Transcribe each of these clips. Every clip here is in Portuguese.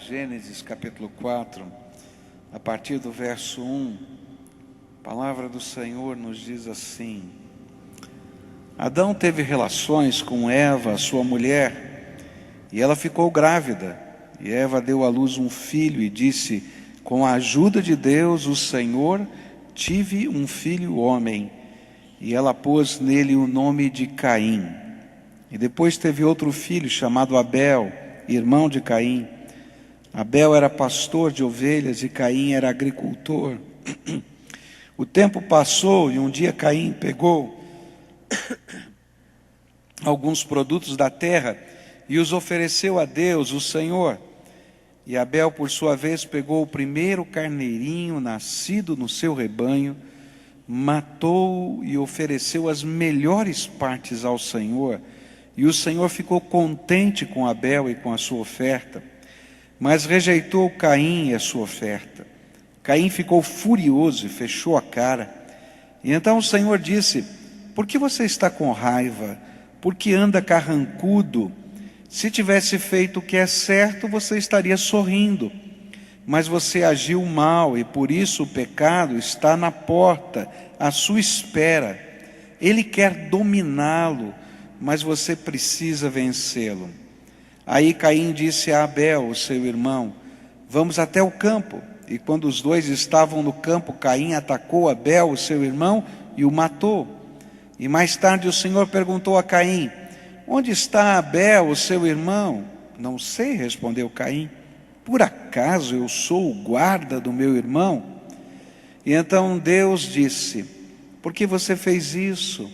Gênesis capítulo 4, a partir do verso 1, a palavra do Senhor nos diz assim: Adão teve relações com Eva, sua mulher, e ela ficou grávida. E Eva deu à luz um filho e disse: com a ajuda de Deus, o Senhor, tive um filho homem. E ela pôs nele o nome de Caim. E depois teve outro filho chamado Abel, irmão de Caim. Abel era pastor de ovelhas e Caim era agricultor. O tempo passou e um dia Caim pegou alguns produtos da terra e os ofereceu a Deus, o Senhor. E Abel, por sua vez, pegou o primeiro carneirinho nascido no seu rebanho, matou e ofereceu as melhores partes ao Senhor. E o Senhor ficou contente com Abel e com a sua oferta, mas rejeitou Caim e a sua oferta. Caim ficou furioso e fechou a cara. E então o Senhor disse: por que você está com raiva? Por que anda carrancudo? Se tivesse feito o que é certo, você estaria sorrindo. Mas você agiu mal e por isso o pecado está na porta, à sua espera. Ele quer dominá-lo, mas você precisa vencê-lo. Aí Caim disse a Abel, o seu irmão: vamos até o campo. E quando os dois estavam no campo, Caim atacou Abel, o seu irmão, e o matou. E mais tarde o Senhor perguntou a Caim: onde está Abel, o seu irmão? Não sei, respondeu Caim. Por acaso eu sou o guarda do meu irmão? E então Deus disse: por que você fez isso?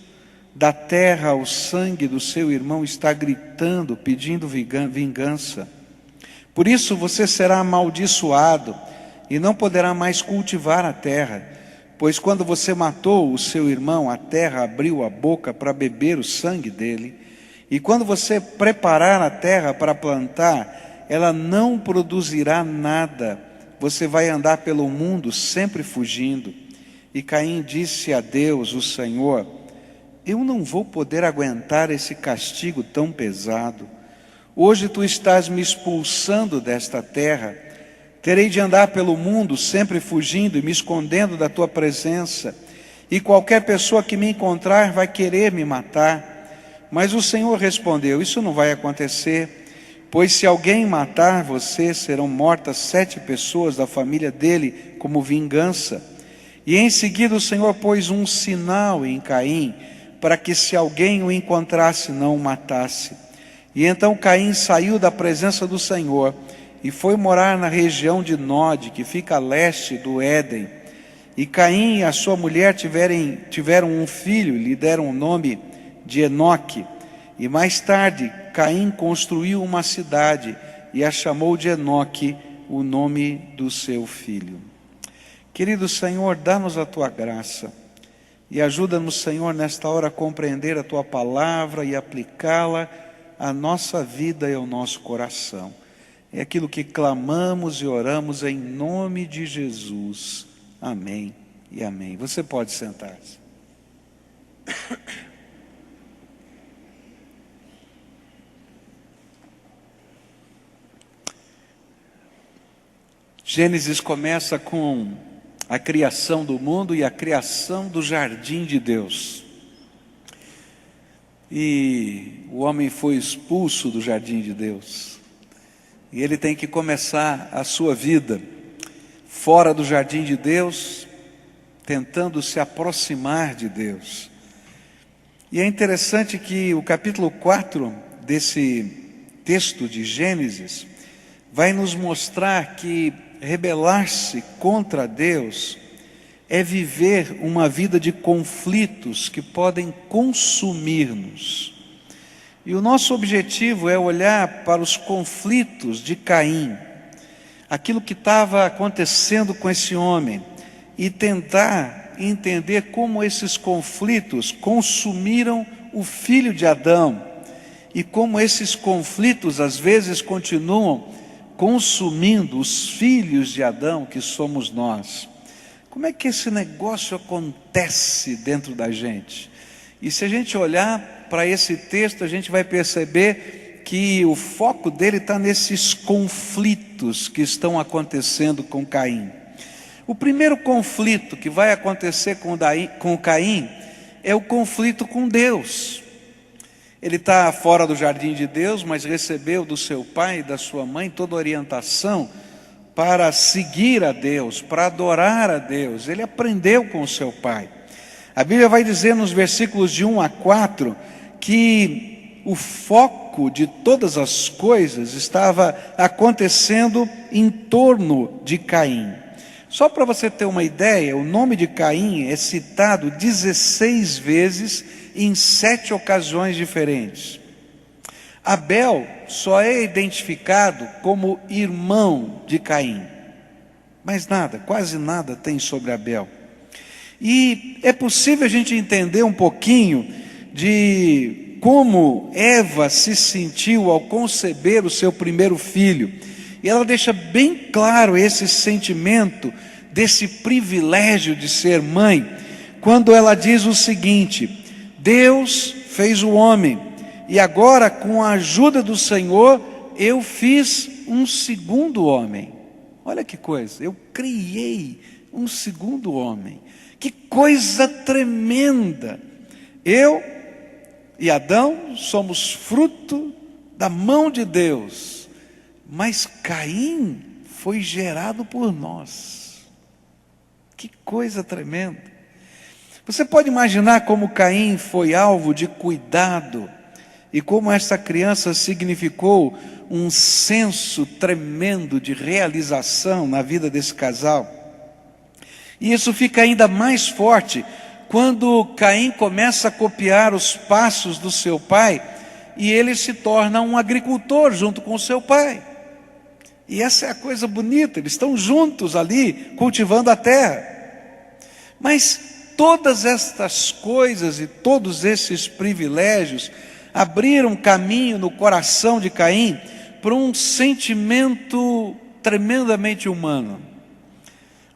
Da terra o sangue do seu irmão está gritando, pedindo vingança. Por isso você será amaldiçoado e não poderá mais cultivar a terra, pois quando você matou o seu irmão, a terra abriu a boca para beber o sangue dele. E quando você preparar a terra para plantar, ela não produzirá nada. Você vai andar pelo mundo sempre fugindo. E Caim disse a Deus, o Senhor: eu não vou poder aguentar esse castigo tão pesado. Hoje tu estás me expulsando desta terra. Terei de andar pelo mundo sempre fugindo e me escondendo da tua presença. E qualquer pessoa que me encontrar vai querer me matar. Mas o Senhor respondeu: isso não vai acontecer, pois se alguém matar você, serão mortas 7 pessoas da família dele como vingança. E em seguida o Senhor pôs um sinal em Caim, para que se alguém o encontrasse, não o matasse. E então Caim saiu da presença do Senhor e foi morar na região de Nod, que fica a leste do Éden. E Caim e a sua mulher tiveram um filho, lhe deram o nome de Enoque. E mais tarde Caim construiu uma cidade e a chamou de Enoque, o nome do seu filho. Querido Senhor, dá-nos a tua graça e ajuda-nos, Senhor, nesta hora a compreender a tua palavra e aplicá-la à nossa vida e ao nosso coração. É aquilo que clamamos e oramos em nome de Jesus. Amém e amém. Você pode sentar-se. Gênesis começa com a criação do mundo e a criação do jardim de Deus. E o homem foi expulso do jardim de Deus. E ele tem que começar a sua vida fora do jardim de Deus, tentando se aproximar de Deus. E é interessante que o capítulo 4 desse texto de Gênesis vai nos mostrar que rebelar-se contra Deus é viver uma vida de conflitos que podem consumir-nos. E o nosso objetivo é olhar para os conflitos de Caim, aquilo que estava acontecendo com esse homem, e tentar entender como esses conflitos consumiram o filho de Adão, e como esses conflitos às vezes continuam consumindo os filhos de Adão, que somos nós. Como é que esse negócio acontece dentro da gente? E se a gente olhar para esse texto, a gente vai perceber que o foco dele está nesses conflitos conflitos que estão acontecendo com Caim. O primeiro conflito que vai acontecer com Caim é o conflito com Deus. Ele está fora do jardim de Deus, mas recebeu do seu pai e da sua mãe toda a orientação para seguir a Deus, para adorar a Deus. Ele aprendeu com o seu pai. A Bíblia vai dizer nos versículos de 1 a 4 que o foco de todas as coisas estava acontecendo em torno de Caim. Só para você ter uma ideia, o nome de Caim é citado 16 vezes em 7 ocasiões diferentes. Abel só é identificado como irmão de Caim. Mas nada, quase nada tem sobre Abel. E é possível a gente entender um pouquinho de como Eva se sentiu ao conceber o seu primeiro filho. E ela deixa bem claro esse sentimento, desse privilégio de ser mãe, quando ela diz o seguinte: Deus fez o homem, e agora com a ajuda do Senhor, eu fiz um segundo homem. Olha que coisa, eu criei um segundo homem. Que coisa tremenda! Eu e Adão somos fruto da mão de Deus. Mas Caim foi gerado por nós. Que coisa tremenda. Você pode imaginar como Caim foi alvo de cuidado e como essa criança significou um senso tremendo de realização na vida desse casal. E isso fica ainda mais forte quando Caim começa a copiar os passos do seu pai e ele se torna um agricultor junto com o seu pai. E essa é a coisa bonita, eles estão juntos ali, cultivando a terra. Mas todas estas coisas e todos esses privilégios abriram caminho no coração de Caim para um sentimento tremendamente humano.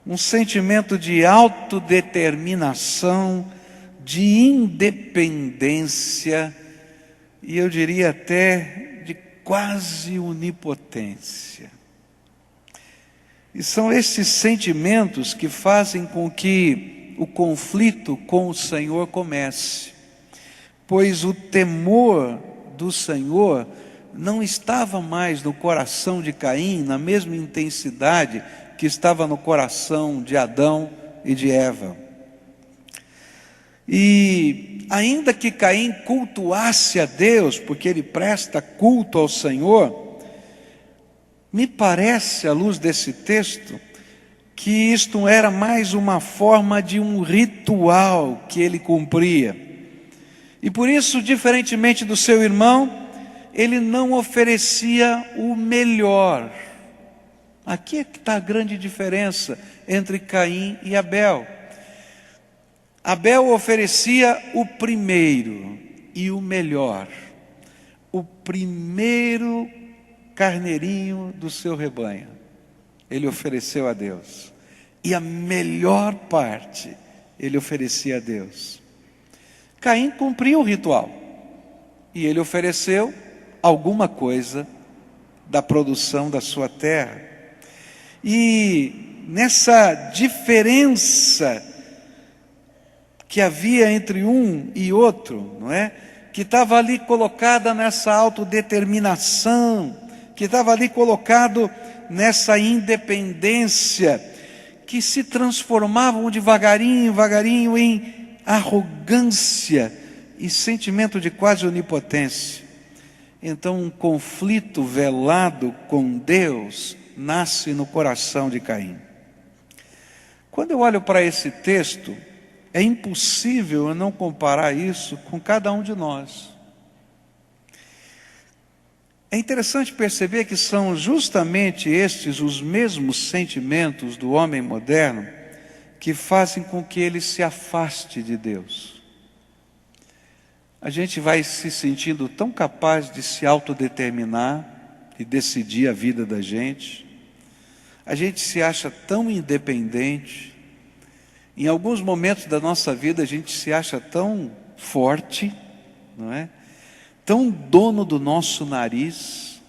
Um sentimento de autodeterminação, de independência, e eu diria até de quase onipotência. E são esses sentimentos que fazem com que o conflito com o Senhor comece, pois o temor do Senhor não estava mais no coração de Caim na mesma intensidade que estava no coração de Adão e de Eva. E ainda que Caim cultuasse a Deus, porque ele presta culto ao Senhor, me parece, à luz desse texto, que isto era mais uma forma de um ritual que ele cumpria. E por isso, diferentemente do seu irmão, ele não oferecia o melhor. Aqui é que está a grande diferença entre Caim e Abel. Abel oferecia o primeiro e o melhor. O primeiro carneirinho do seu rebanho, ele ofereceu a Deus. E a melhor parte, ele oferecia a Deus. Caim cumpriu o ritual. E ele ofereceu alguma coisa da produção da sua terra. E nessa diferença que havia entre um e outro, não é? Que estava ali colocada nessa autodeterminação, que estava ali colocado nessa independência, que se transformavam devagarinho em arrogância e sentimento de quase onipotência. Então um conflito velado com Deus nasce no coração de Caim. Quando eu olho para esse texto, é impossível eu não comparar isso com cada um de nós. É interessante perceber que são justamente estes os mesmos sentimentos do homem moderno que fazem com que ele se afaste de Deus. A gente vai se sentindo tão capaz de se autodeterminar e decidir a vida da gente. A gente se acha tão independente. Em alguns momentos da nossa vida a gente se acha tão forte, não é? Tão dono do nosso nariz,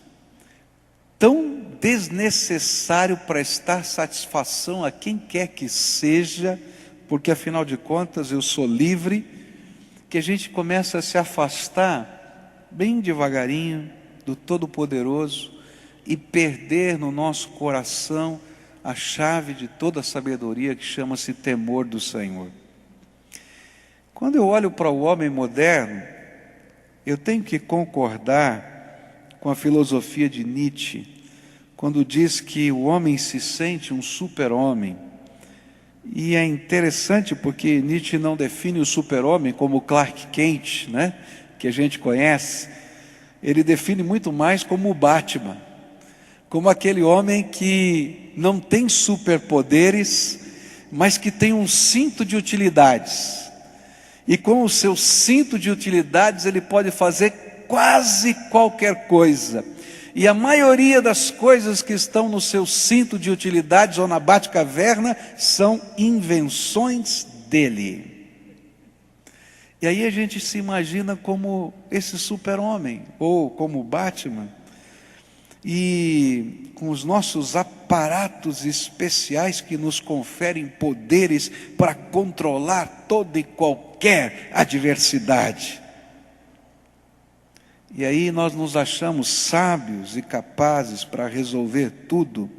tão desnecessário prestar satisfação a quem quer que seja, porque afinal de contas eu sou livre, que a gente começa a se afastar bem devagarinho do Todo-Poderoso e perder no nosso coração a chave de toda a sabedoria, que chama-se temor do Senhor. Quando eu olho para o homem moderno, eu tenho que concordar com a filosofia de Nietzsche, quando diz que o homem se sente um super-homem. E é interessante porque Nietzsche não define o super-homem como Clark Kent, né, que a gente conhece. Ele define muito mais como o Batman, como aquele homem que não tem superpoderes, mas que tem um cinto de utilidades. E com o seu cinto de utilidades ele pode fazer quase qualquer coisa. E a maioria das coisas que estão no seu cinto de utilidades ou na Batcaverna são invenções dele. E aí a gente se imagina como esse super-homem, ou como Batman, e com os nossos aparatos especiais que nos conferem poderes para controlar toda e qualquer adversidade. E aí nós nos achamos sábios e capazes para resolver tudo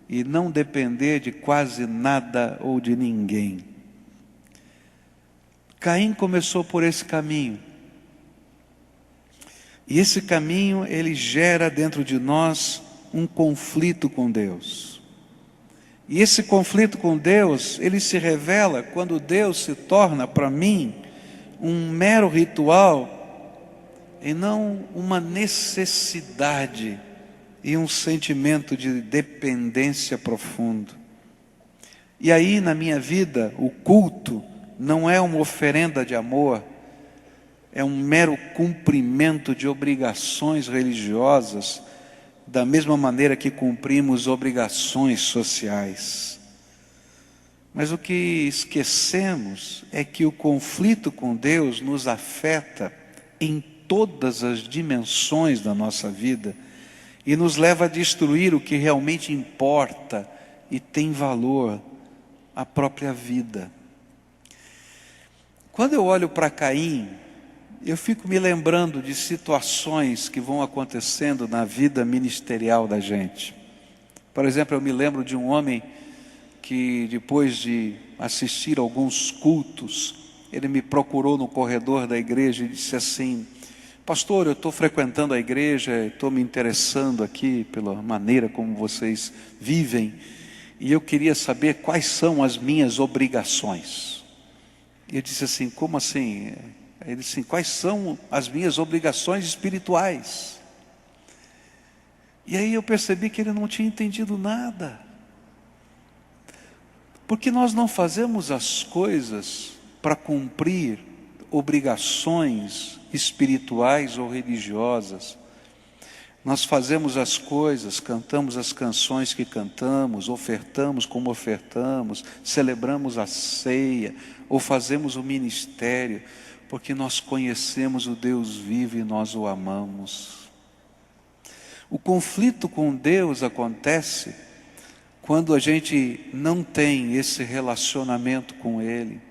e não depender de quase nada ou de ninguém. Caim começou por esse caminho. E esse caminho, ele gera dentro de nós um conflito com Deus. E esse conflito com Deus, ele se revela quando Deus se torna para mim um mero ritual e não uma necessidade e um sentimento de dependência profundo. E aí na minha vida, o culto não é uma oferenda de amor, é um mero cumprimento de obrigações religiosas, da mesma maneira que cumprimos obrigações sociais. Mas o que esquecemos é que o conflito com Deus nos afeta em todas as dimensões da nossa vida e nos leva a destruir o que realmente importa e tem valor, a própria vida. Quando eu olho para Caim, eu fico me lembrando de situações que vão acontecendo na vida ministerial da gente. Por exemplo, eu me lembro de um homem que depois de assistir alguns cultos, ele me procurou no corredor da igreja e disse assim: pastor, eu estou frequentando a igreja, estou me interessando aqui pela maneira como vocês vivem, e eu queria saber quais são as minhas obrigações. E eu disse assim: como assim? Ele disse assim: quais são as minhas obrigações espirituais? E aí eu percebi que ele não tinha entendido nada. Porque nós não fazemos as coisas para cumprir obrigações espirituais ou religiosas. Nós fazemos as coisas, cantamos as canções que cantamos, ofertamos como ofertamos, celebramos a ceia, ou fazemos o ministério, porque nós conhecemos o Deus vivo e nós o amamos. O conflito com Deus acontece quando a gente não tem esse relacionamento com Ele.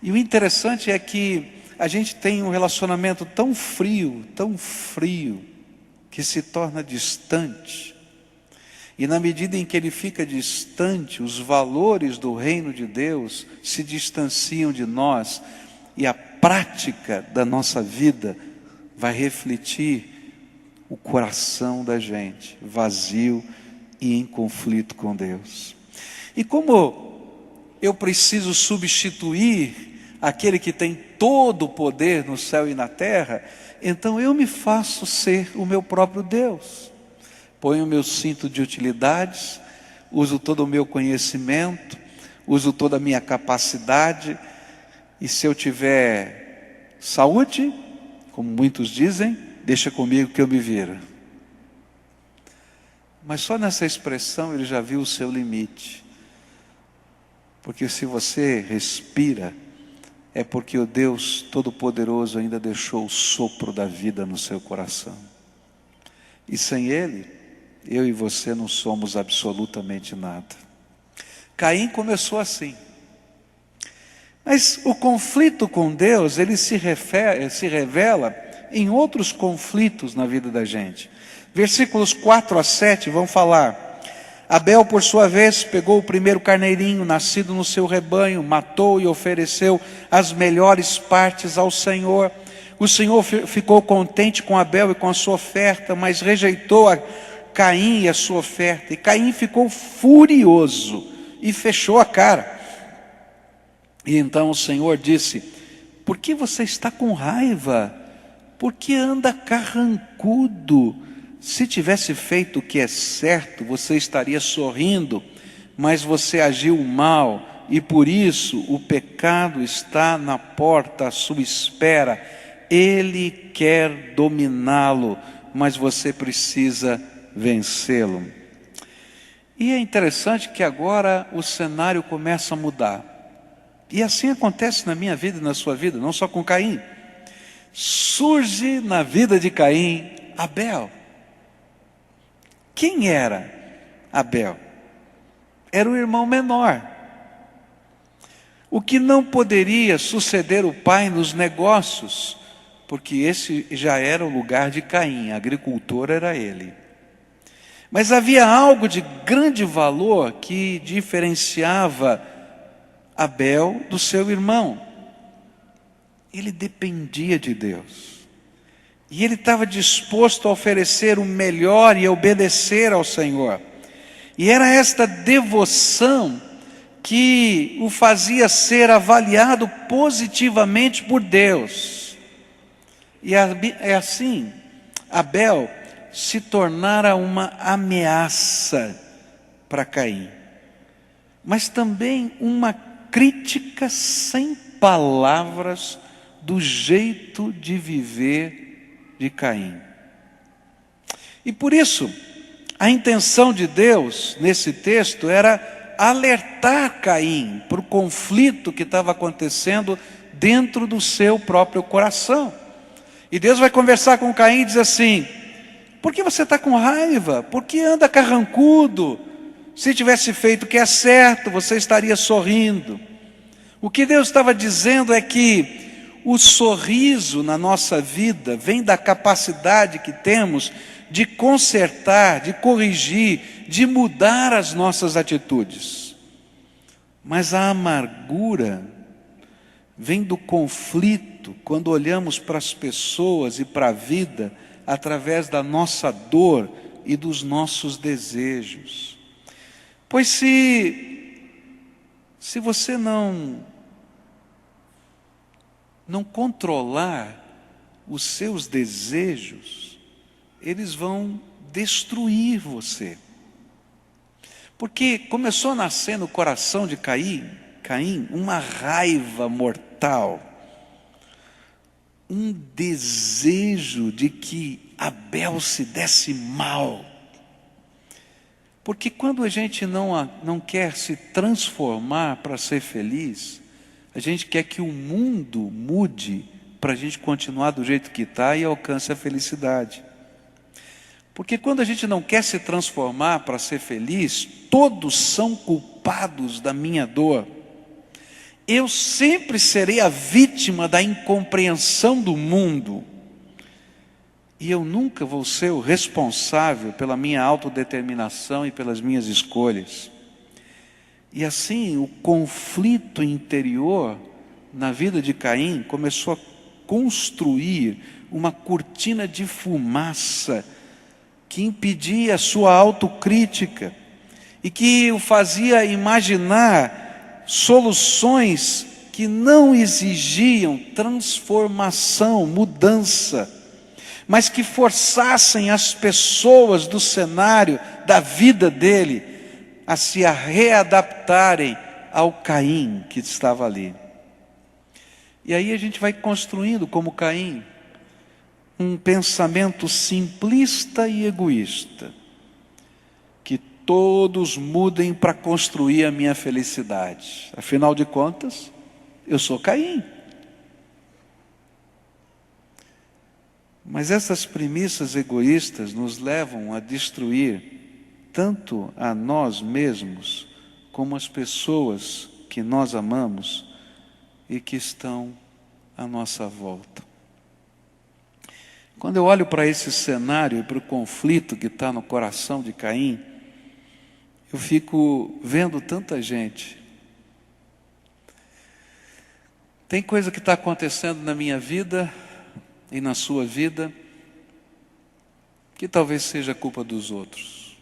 E o interessante é que a gente tem um relacionamento tão frio, que se torna distante. E na medida em que ele fica distante, os valores do reino de Deus se distanciam de nós, e a prática da nossa vida vai refletir o coração da gente, vazio e em conflito com Deus. E como eu preciso substituir aquele que tem todo o poder no céu e na terra, então eu me faço ser o meu próprio Deus. Ponho o meu cinto de utilidades, uso todo o meu conhecimento, uso toda a minha capacidade, e se eu tiver saúde, como muitos dizem, deixa comigo que eu me viro. Mas só nessa expressão ele já viu o seu limite. Porque se você respira, é porque o Deus Todo-Poderoso ainda deixou o sopro da vida no seu coração. E sem Ele, eu e você não somos absolutamente nada. Caim começou assim. Mas o conflito com Deus, ele se revela em outros conflitos na vida da gente. Versículos 4 a 7 vão falar: Abel, por sua vez, pegou o primeiro carneirinho nascido no seu rebanho, matou e ofereceu as melhores partes ao Senhor. O Senhor ficou contente com Abel e com a sua oferta, mas rejeitou a Caim e a sua oferta. E Caim ficou furioso e fechou a cara. E então o Senhor disse: por que você está com raiva? Por que anda carrancudo? Se tivesse feito o que é certo, você estaria sorrindo, mas você agiu mal, e por isso o pecado está na porta à sua espera. Ele quer dominá-lo, mas você precisa vencê-lo. E é interessante que agora o cenário começa a mudar. E assim acontece na minha vida e na sua vida, não só com Caim. Surge na vida de Caim Abel. Quem era Abel? Era o irmão menor. O que não poderia suceder o pai nos negócios, porque esse já era o lugar de Caim, agricultor era ele. Mas havia algo de grande valor que diferenciava Abel do seu irmão. Ele dependia de Deus. E ele estava disposto a oferecer o melhor e a obedecer ao Senhor. E era esta devoção que o fazia ser avaliado positivamente por Deus. E é assim, Abel se tornara uma ameaça para Caim, mas também uma crítica sem palavras do jeito de viver de Caim. E por isso, a intenção de Deus nesse texto era alertar Caim para o conflito que estava acontecendo dentro do seu próprio coração. E Deus vai conversar com Caim e diz assim: por que você está com raiva? Por que anda carrancudo? Se tivesse feito o que é certo, você estaria sorrindo. O que Deus estava dizendo é que o sorriso na nossa vida vem da capacidade que temos de consertar, de corrigir, de mudar as nossas atitudes. Mas a amargura vem do conflito quando olhamos para as pessoas e para a vida através da nossa dor e dos nossos desejos. Pois se você não controlar os seus desejos, eles vão destruir você. Porque começou a nascer no coração de Caim uma raiva mortal, um desejo de que Abel se desse mal. Porque quando a gente não quer se transformar para ser feliz, a gente quer que o mundo mude para a gente continuar do jeito que está e alcance a felicidade. Porque quando a gente não quer se transformar para ser feliz, todos são culpados da minha dor. Eu sempre serei a vítima da incompreensão do mundo. E eu nunca vou ser o responsável pela minha autodeterminação e pelas minhas escolhas. E assim, o conflito interior na vida de Caim começou a construir uma cortina de fumaça que impedia a sua autocrítica e que o fazia imaginar soluções que não exigiam transformação, mudança, mas que forçassem as pessoas do cenário da vida dele a se readaptarem ao Caim que estava ali. E aí a gente vai construindo, como Caim, um pensamento simplista e egoísta. Que todos mudem para construir a minha felicidade. Afinal de contas, eu sou Caim. Mas essas premissas egoístas nos levam a destruir tanto a nós mesmos, como as pessoas que nós amamos e que estão à nossa volta. Quando eu olho para esse cenário e para o conflito que está no coração de Caim, eu fico vendo tanta gente. Tem coisa que está acontecendo na minha vida e na sua vida que talvez seja culpa dos outros.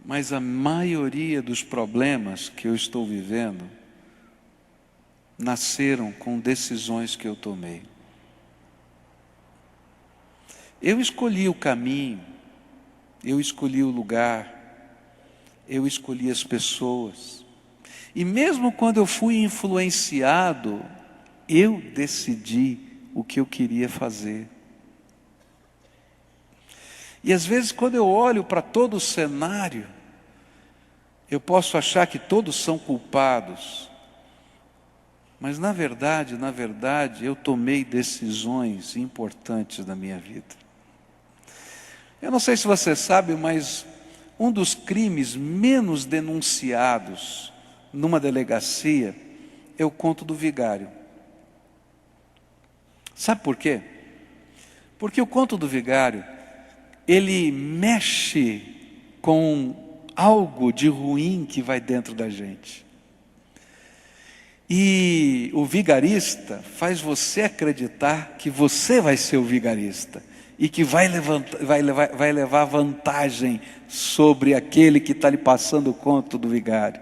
Mas a maioria dos problemas que eu estou vivendo nasceram com decisões que eu tomei. Eu escolhi o caminho, eu escolhi o lugar, eu escolhi as pessoas. E mesmo quando eu fui influenciado, eu decidi o que eu queria fazer. E às vezes quando eu olho para todo o cenário, eu posso achar que todos são culpados. Mas na verdade, eu tomei decisões importantes na minha vida. Eu não sei se você sabe, mas um dos crimes menos denunciados numa delegacia é o conto do vigário. Sabe por quê? Porque o conto do vigário, ele mexe com algo de ruim que vai dentro da gente. E o vigarista faz você acreditar que você vai ser o vigarista e que vai levar vantagem sobre aquele que está lhe passando o conto do vigário.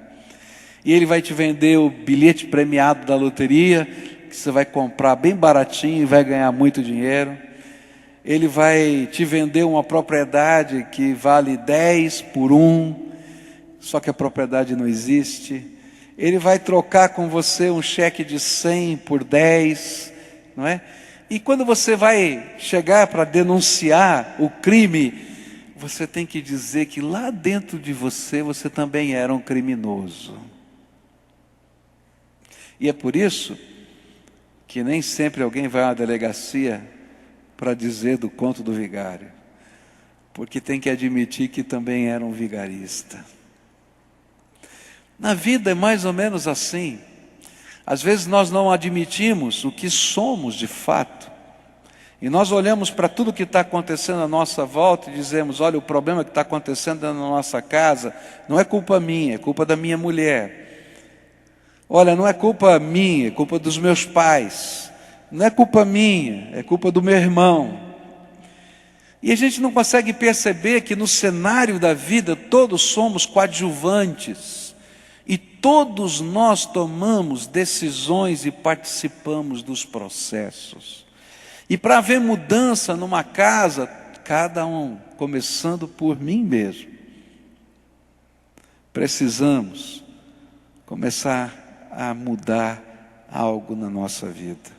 E ele vai te vender o bilhete premiado da loteria, que você vai comprar bem baratinho e vai ganhar muito dinheiro. Ele vai te vender uma propriedade que vale 10 por 1, só que a propriedade não existe. Ele vai trocar com você um cheque de 100 por 10, não é? E quando você vai chegar para denunciar o crime, você tem que dizer que lá dentro de você, você também era um criminoso. E é por isso que nem sempre alguém vai à delegacia para dizer do conto do vigário, porque tem que admitir que também era um vigarista. Na vida é mais ou menos assim. Às vezes nós não admitimos o que somos de fato. E nós olhamos para tudo que está acontecendo à nossa volta e dizemos: olha, o problema que está acontecendo na nossa casa não é culpa minha, é culpa da minha mulher. Olha, não é culpa minha, é culpa dos meus pais. Não é culpa minha, é culpa do meu irmão. E a gente não consegue perceber que no cenário da vida todos somos coadjuvantes. E todos nós tomamos decisões e participamos dos processos. E para haver mudança numa casa, cada um, começando por mim mesmo, precisamos começar a mudar algo na nossa vida.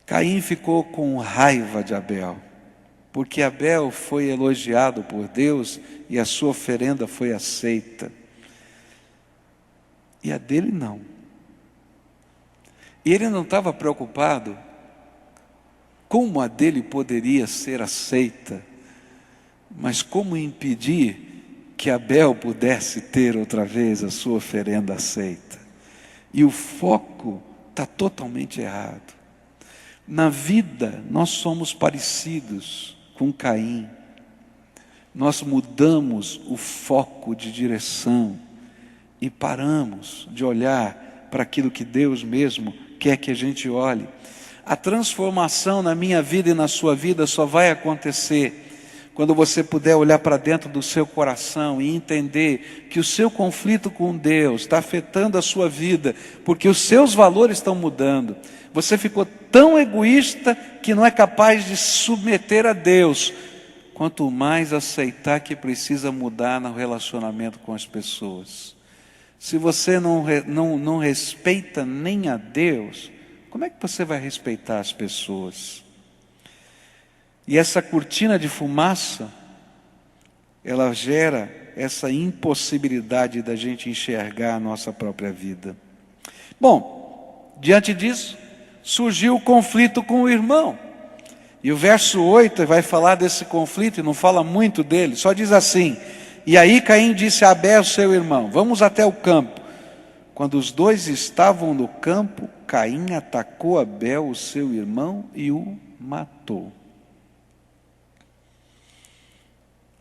Caim ficou com raiva de Abel, porque Abel foi elogiado por Deus e a sua oferenda foi aceita. E a dele não. E ele não estava preocupado como a dele poderia ser aceita, mas como impedir que Abel pudesse ter outra vez a sua oferenda aceita. E o foco está totalmente errado. Na vida nós somos parecidos com Caim. Nós mudamos o foco de direção e paramos de olhar para aquilo que Deus mesmo quer que a gente olhe. A transformação na minha vida e na sua vida só vai acontecer quando você puder olhar para dentro do seu coração e entender que o seu conflito com Deus está afetando a sua vida, porque os seus valores estão mudando. Você ficou tão egoísta que não é capaz de se submeter a Deus, quanto mais aceitar que precisa mudar no relacionamento com as pessoas. Se você não respeita nem a Deus, como é que você vai respeitar as pessoas? E essa cortina de fumaça, ela gera essa impossibilidade da gente enxergar a nossa própria vida. Bom, diante disso, surgiu o conflito com o irmão. E o verso 8 vai falar desse conflito, e não fala muito dele, só diz assim: e aí Caim disse a Abel, seu irmão, vamos até o campo. Quando os dois estavam no campo, Caim atacou Abel, o seu irmão, e o matou.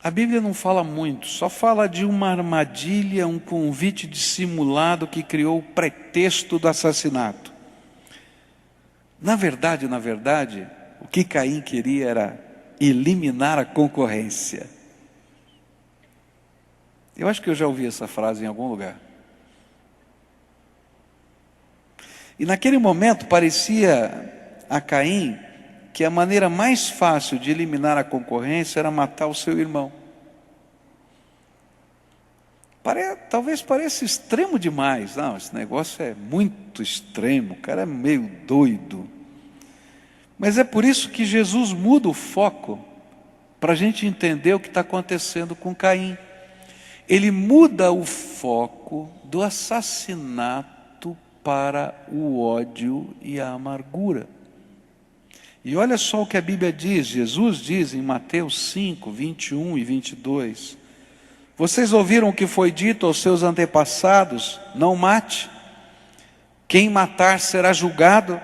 A Bíblia não fala muito, só fala de uma armadilha, um convite dissimulado que criou o pretexto do assassinato. Na verdade, o que Caim queria era eliminar a concorrência. Eu acho que eu já ouvi essa frase em algum lugar. E naquele momento parecia a Caim que a maneira mais fácil de eliminar a concorrência era matar o seu irmão. Talvez pareça extremo demais. Não, esse negócio é muito extremo, o cara é meio doido. Mas é por isso que Jesus muda o foco, para a gente entender o que está acontecendo com Caim. Ele muda o foco do assassinato para o ódio e a amargura. E olha só o que a Bíblia diz, Jesus diz em Mateus 5, 21 e 22. Vocês ouviram o que foi dito aos seus antepassados, não mate, quem matar será julgado.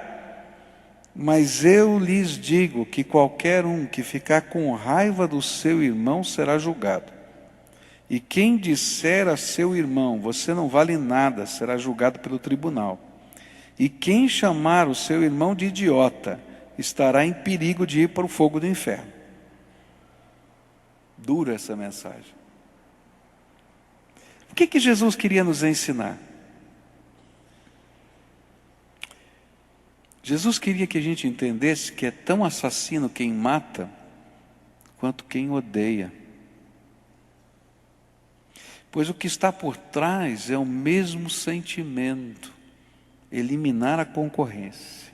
Mas eu lhes digo que qualquer um que ficar com raiva do seu irmão será julgado. E quem disser a seu irmão, você não vale nada, será julgado pelo tribunal. E quem chamar o seu irmão de idiota, estará em perigo de ir para o fogo do inferno. Dura essa mensagem. O que Jesus queria nos ensinar? Jesus queria que a gente entendesse que é tão assassino quem mata, quanto quem odeia. Pois o que está por trás é o mesmo sentimento, eliminar a concorrência.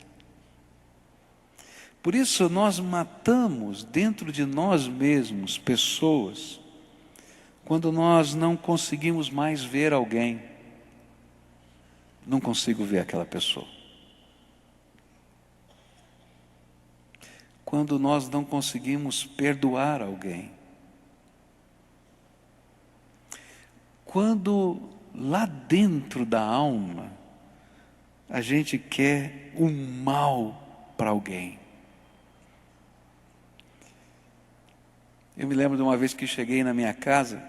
Por isso nós matamos dentro de nós mesmos pessoas, quando nós não conseguimos mais ver alguém. Não consigo ver aquela pessoa. Quando nós não conseguimos perdoar alguém. Quando lá dentro da alma a gente quer o mal para alguém. Eu me lembro de uma vez que cheguei na minha casa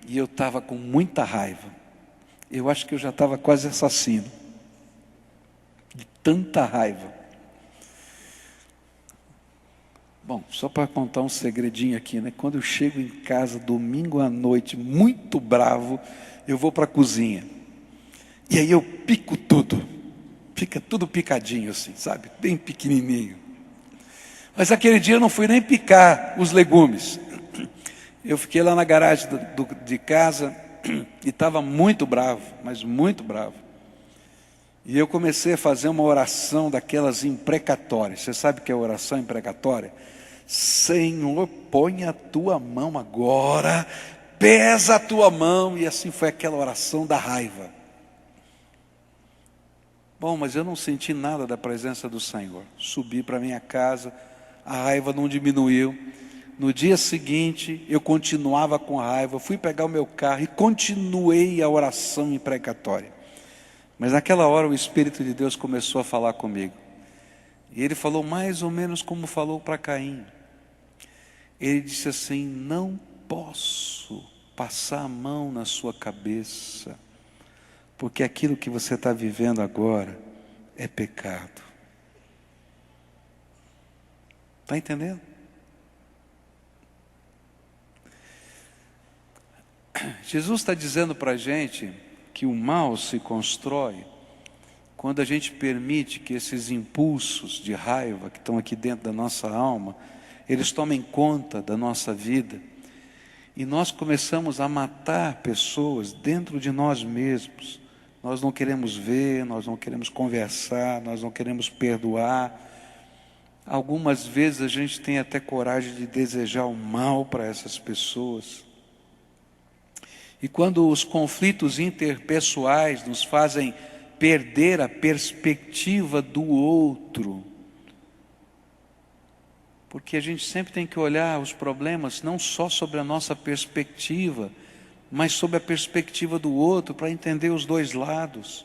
e eu estava com muita raiva. Eu acho que eu já estava quase assassino. De tanta raiva. Bom, só para contar um segredinho aqui, né? Quando eu chego em casa domingo à noite, muito bravo, eu vou para a cozinha. E aí eu pico tudo. Fica tudo picadinho assim, sabe? Bem pequenininho. Mas aquele dia eu não fui nem picar os legumes. Eu fiquei lá na garagem de casa e estava muito bravo, mas muito bravo. E eu comecei a fazer uma oração daquelas imprecatórias. Você sabe o que é oração imprecatória? Senhor, põe a tua mão agora, pesa a tua mão. E assim foi aquela oração da raiva. Bom, mas eu não senti nada da presença do Senhor. Subi para minha casa, a raiva não diminuiu. No dia seguinte, eu continuava com raiva. Fui pegar o meu carro e continuei a oração imprecatória. Mas naquela hora o Espírito de Deus começou a falar comigo. E ele falou mais ou menos como falou para Caim. Ele disse assim: não posso passar a mão na sua cabeça, porque aquilo que você está vivendo agora é pecado. Está entendendo? Jesus está dizendo para a gente que o mal se constrói quando a gente permite que esses impulsos de raiva que estão aqui dentro da nossa alma, eles tomem conta da nossa vida. E nós começamos a matar pessoas dentro de nós mesmos. Nós não queremos ver, nós não queremos conversar, nós não queremos perdoar. Algumas vezes a gente tem até coragem de desejar o mal para essas pessoas. E quando os conflitos interpessoais nos fazem perder a perspectiva do outro. Porque a gente sempre tem que olhar os problemas não só sobre a nossa perspectiva, mas sobre a perspectiva do outro, para entender os dois lados.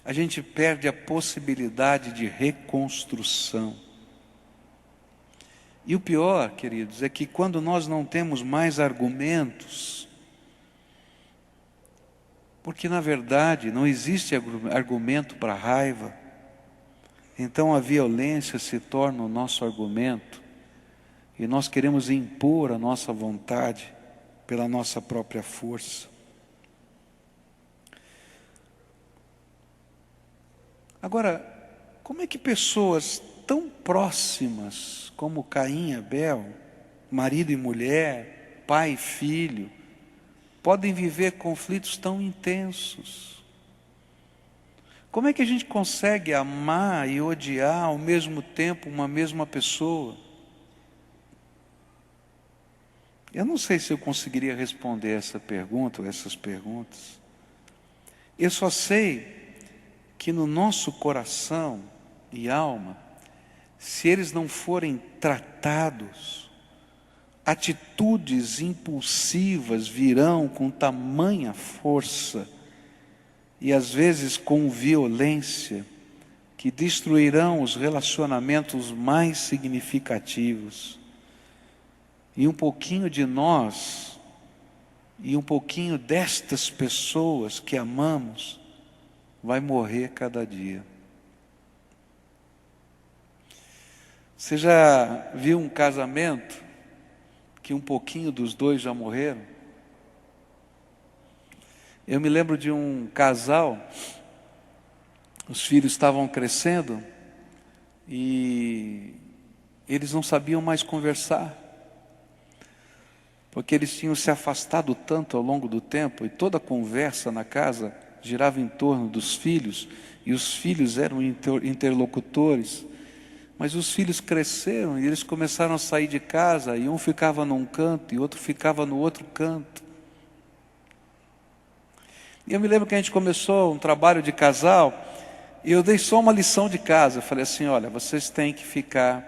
A gente perde a possibilidade de reconstrução. E o pior, queridos, é que quando nós não temos mais argumentos, porque na verdade não existe argumento para a raiva, então a violência se torna o nosso argumento, e nós queremos impor a nossa vontade pela nossa própria força. Agora, como é que pessoas tão próximas como Caim e Abel, marido e mulher, pai e filho, podem viver conflitos tão intensos? Como é que a gente consegue amar e odiar ao mesmo tempo uma mesma pessoa? Eu não sei se eu conseguiria responder essa pergunta ou essas perguntas. Eu só sei que no nosso coração e alma, se eles não forem tratados, atitudes impulsivas virão com tamanha força e às vezes com violência, que destruirão os relacionamentos mais significativos. E um pouquinho de nós, e um pouquinho destas pessoas que amamos, vai morrer cada dia. Você já viu um casamento que um pouquinho dos dois já morreram? Eu me lembro de um casal, os filhos estavam crescendo e eles não sabiam mais conversar, porque eles tinham se afastado tanto ao longo do tempo, e toda a conversa na casa girava em torno dos filhos, e os filhos eram interlocutores. Mas os filhos cresceram e eles começaram a sair de casa, e um ficava num canto e outro ficava no outro canto. E eu me lembro que a gente começou um trabalho de casal, e eu dei só uma lição de casa. Eu falei assim: olha, vocês têm que ficar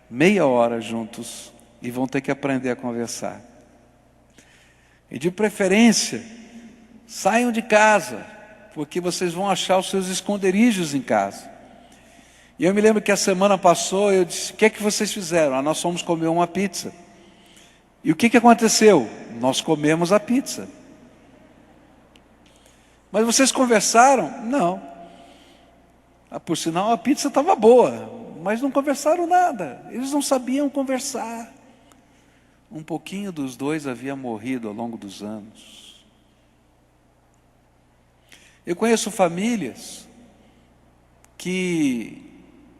meia hora juntos e vão ter que aprender a conversar. E de preferência, saiam de casa, porque vocês vão achar os seus esconderijos em casa. E eu me lembro que a semana passou, eu disse: o que é que vocês fizeram? Nós fomos comer uma pizza. E o que aconteceu? Nós comemos a pizza. Mas vocês conversaram? Não. Por sinal, a pizza estava boa, mas não conversaram nada. Eles não sabiam conversar. Um pouquinho dos dois havia morrido ao longo dos anos. Eu conheço famílias que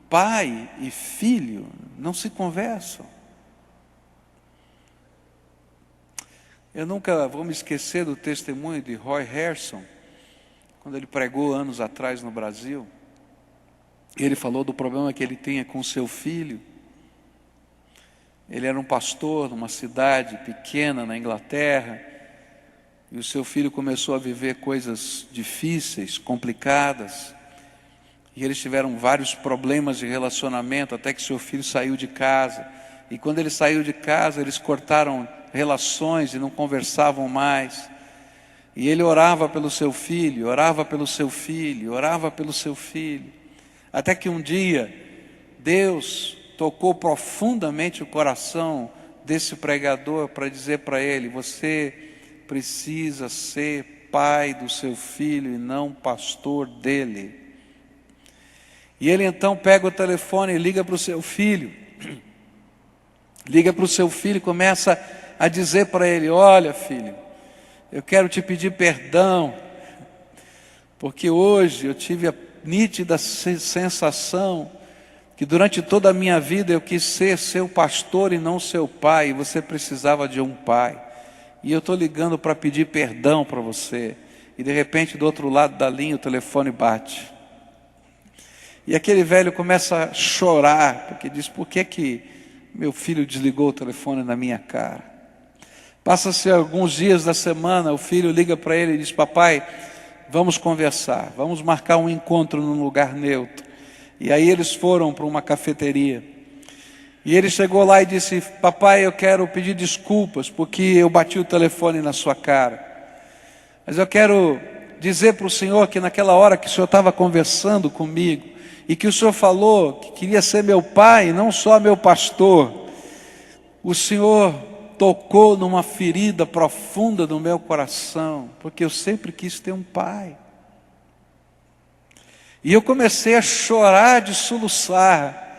pai e filho não se conversam. Eu nunca vou me esquecer do testemunho de Roy Harrison, quando ele pregou anos atrás no Brasil. Ele falou do problema que ele tinha com seu filho. Ele era um pastor numa cidade pequena na Inglaterra, e o seu filho começou a viver coisas difíceis, complicadas, e eles tiveram vários problemas de relacionamento, até que seu filho saiu de casa. E quando ele saiu de casa, eles cortaram relações e não conversavam mais. E ele orava pelo seu filho, orava pelo seu filho, orava pelo seu filho. Até que um dia, Deus tocou profundamente o coração desse pregador para dizer para ele: você precisa ser pai do seu filho e não pastor dele. E ele então pega o telefone e liga para o seu filho. Liga para o seu filho e começa a dizer para ele: olha, filho, eu quero te pedir perdão, porque hoje eu tive a nítida sensação que durante toda a minha vida eu quis ser seu pastor e não seu pai, e você precisava de um pai. E eu estou ligando para pedir perdão para você. E de repente, do outro lado da linha, o telefone bate. E aquele velho começa a chorar, porque diz: por que meu filho desligou o telefone na minha cara? Passa-se alguns dias da semana, o filho liga para ele e diz: papai, vamos conversar, vamos marcar um encontro num lugar neutro. E aí eles foram para uma cafeteria. E ele chegou lá e disse: papai, eu quero pedir desculpas porque eu bati o telefone na sua cara. Mas eu quero dizer para o senhor que naquela hora que o senhor estava conversando comigo, e que o senhor falou que queria ser meu pai, não só meu pastor, o senhor tocou numa ferida profunda no meu coração, porque eu sempre quis ter um pai. E eu comecei a chorar de soluçar.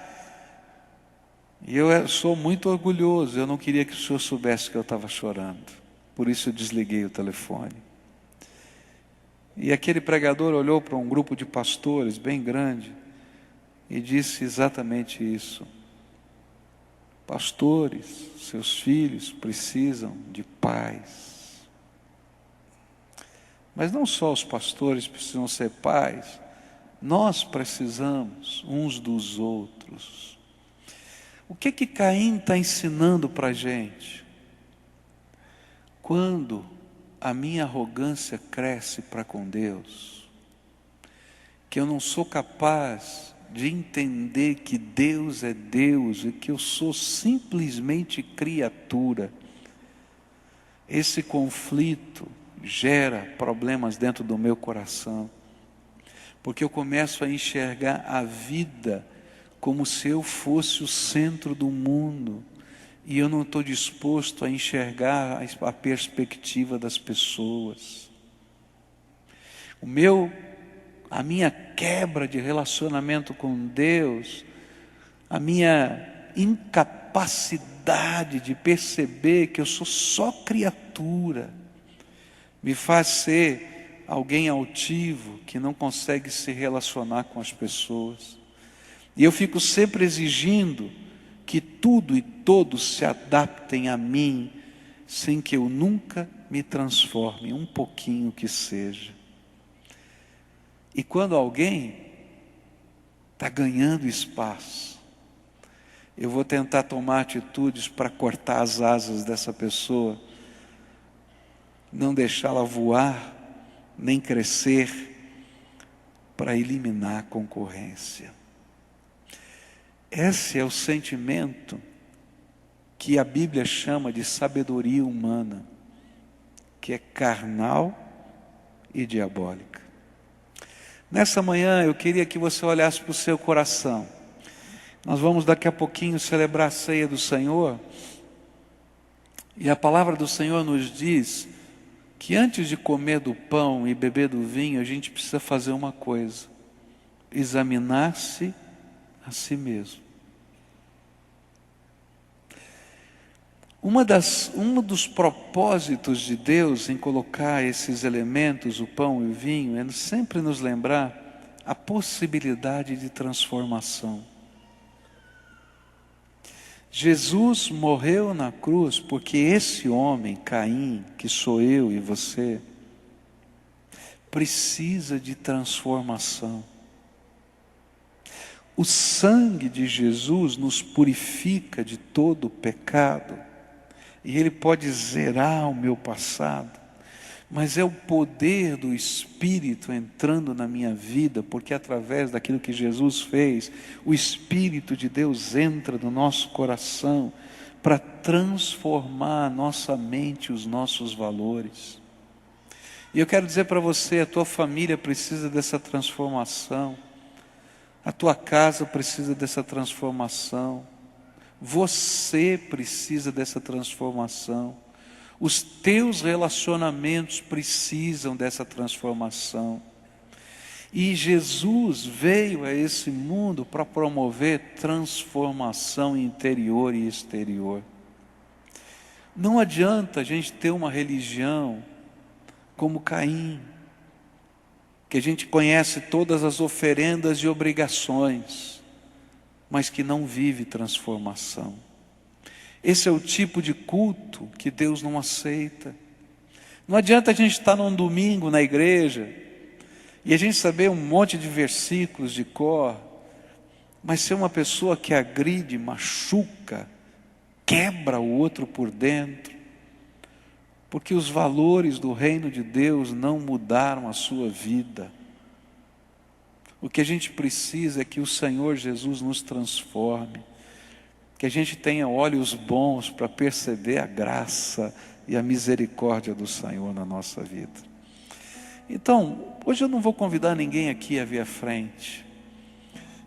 E eu sou muito orgulhoso, eu não queria que o senhor soubesse que eu estava chorando. Por isso eu desliguei o telefone. E aquele pregador olhou para um grupo de pastores bem grande e disse exatamente isso. Pastores, seus filhos precisam de pais. Mas não só os pastores precisam ser pais, nós precisamos uns dos outros. O que Caim está ensinando para a gente? Quando a minha arrogância cresce para com Deus, que eu não sou capaz de entender que Deus é Deus e que eu sou simplesmente criatura, esse conflito gera problemas dentro do meu coração, porque eu começo a enxergar a vida como se eu fosse o centro do mundo, e eu não estou disposto a enxergar a perspectiva das pessoas. A minha quebra de relacionamento com Deus, a minha incapacidade de perceber que eu sou só criatura, me faz ser alguém altivo que não consegue se relacionar com as pessoas. E eu fico sempre exigindo que tudo e todos se adaptem a mim, sem que eu nunca me transforme, um pouquinho que seja. E quando alguém está ganhando espaço, eu vou tentar tomar atitudes para cortar as asas dessa pessoa, não deixá-la voar, nem crescer, para eliminar a concorrência. Esse é o sentimento que a Bíblia chama de sabedoria humana, que é carnal e diabólica. Nessa manhã eu queria que você olhasse para o seu coração. Nós vamos daqui a pouquinho celebrar a ceia do Senhor, e a palavra do Senhor nos diz que antes de comer do pão e beber do vinho, a gente precisa fazer uma coisa: examinar-se a si mesmo. Um dos propósitos de Deus em colocar esses elementos, o pão e o vinho, é sempre nos lembrar a possibilidade de transformação. Jesus morreu na cruz porque esse homem, Caim, que sou eu e você, precisa de transformação. O sangue de Jesus nos purifica de todo o pecado, e Ele pode zerar o meu passado, mas é o poder do Espírito entrando na minha vida, porque através daquilo que Jesus fez, o Espírito de Deus entra no nosso coração, para transformar a nossa mente e os nossos valores. E eu quero dizer para você, a tua família precisa dessa transformação, a tua casa precisa dessa transformação, você precisa dessa transformação, os teus relacionamentos precisam dessa transformação. E Jesus veio a esse mundo para promover transformação interior e exterior. Não adianta a gente ter uma religião como Caim, que a gente conhece todas as oferendas e obrigações, mas que não vive transformação. Esse é o tipo de culto que Deus não aceita. Não adianta a gente estar num domingo na igreja e a gente saber um monte de versículos de cor, mas ser uma pessoa que agride, machuca, quebra o outro por dentro, porque os valores do reino de Deus não mudaram a sua vida. O que a gente precisa é que o Senhor Jesus nos transforme, que a gente tenha olhos bons para perceber a graça e a misericórdia do Senhor na nossa vida. Então, hoje eu não vou convidar ninguém aqui a vir à frente,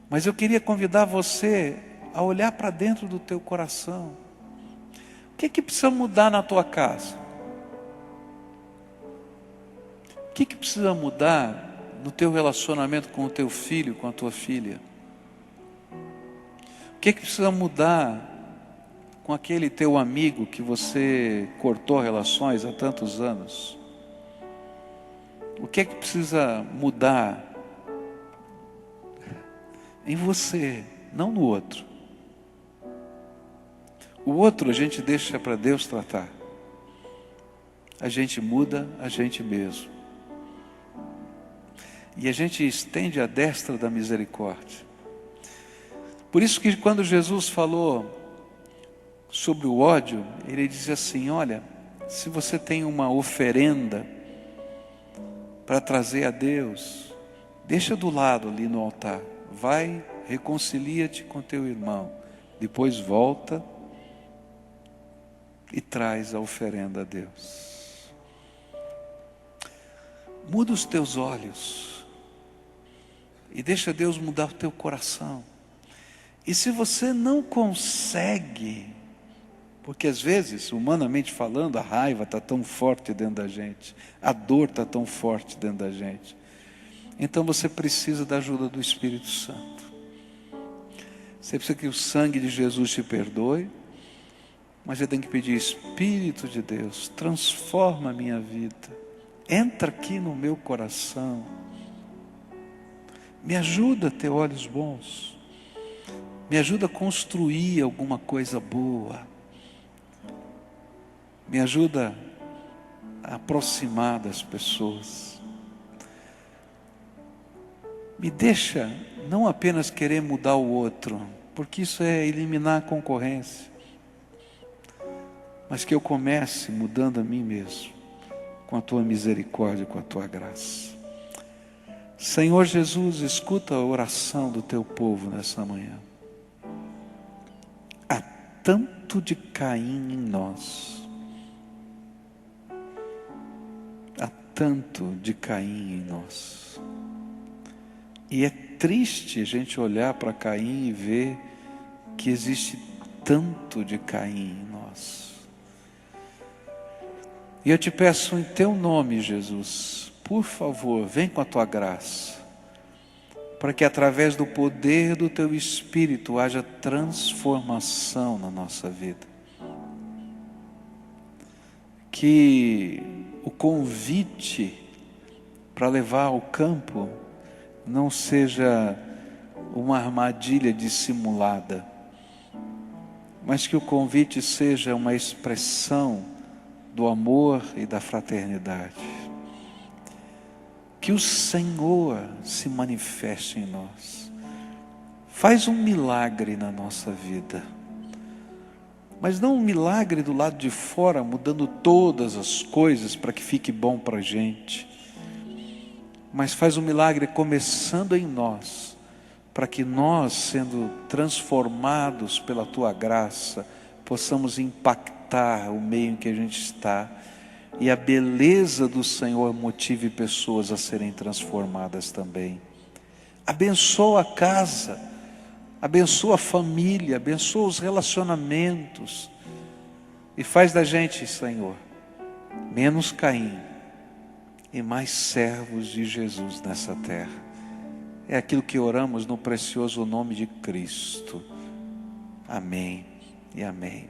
mas eu queria convidar você a olhar para dentro do teu coração. O que precisa mudar na tua casa? O que precisa mudar no teu relacionamento com o teu filho, com a tua filha? O que precisa mudar com aquele teu amigo que você cortou relações há tantos anos? O que precisa mudar em você, não no outro? O outro a gente deixa para Deus tratar. A gente muda a gente mesmo. E a gente estende a destra da misericórdia. Por isso que quando Jesus falou sobre o ódio, ele dizia assim: olha, se você tem uma oferenda para trazer a Deus, deixa do lado ali no altar, vai, reconcilia-te com teu irmão, depois volta e traz a oferenda a Deus. Muda os teus olhos e deixa Deus mudar o teu coração. E se você não consegue, porque às vezes, humanamente falando, a raiva está tão forte dentro da gente, a dor está tão forte dentro da gente, então você precisa da ajuda do Espírito Santo. Você precisa que o sangue de Jesus te perdoe, mas você tem que pedir: Espírito de Deus, transforma a minha vida, entra aqui no meu coração, me ajuda a ter olhos bons, me ajuda a construir alguma coisa boa, me ajuda a aproximar das pessoas. Me deixa não apenas querer mudar o outro, porque isso é eliminar a concorrência, mas que eu comece mudando a mim mesmo, com a tua misericórdia, com a tua graça. Senhor Jesus, escuta a oração do teu povo nessa manhã. Há tanto de Caim em nós, há tanto de Caim em nós, e é triste a gente olhar para Caim e ver que existe tanto de Caim em nós. E eu te peço em teu nome, Jesus, por favor, vem com a tua graça, para que através do poder do teu Espírito haja transformação na nossa vida. Que o convite para levar ao campo não seja uma armadilha dissimulada, mas que o convite seja uma expressão do amor e da fraternidade. Que o Senhor se manifeste em nós. Faz um milagre na nossa vida, mas não um milagre do lado de fora, mudando todas as coisas para que fique bom para a gente, mas faz um milagre começando em nós, para que nós, sendo transformados pela tua graça, possamos impactar o meio em que a gente está, e a beleza do Senhor motive pessoas a serem transformadas também. Abençoa a casa, abençoa a família, abençoa os relacionamentos, e faz da gente, Senhor, menos Caim e mais servos de Jesus nessa terra. É aquilo que oramos no precioso nome de Cristo. Amém e amém.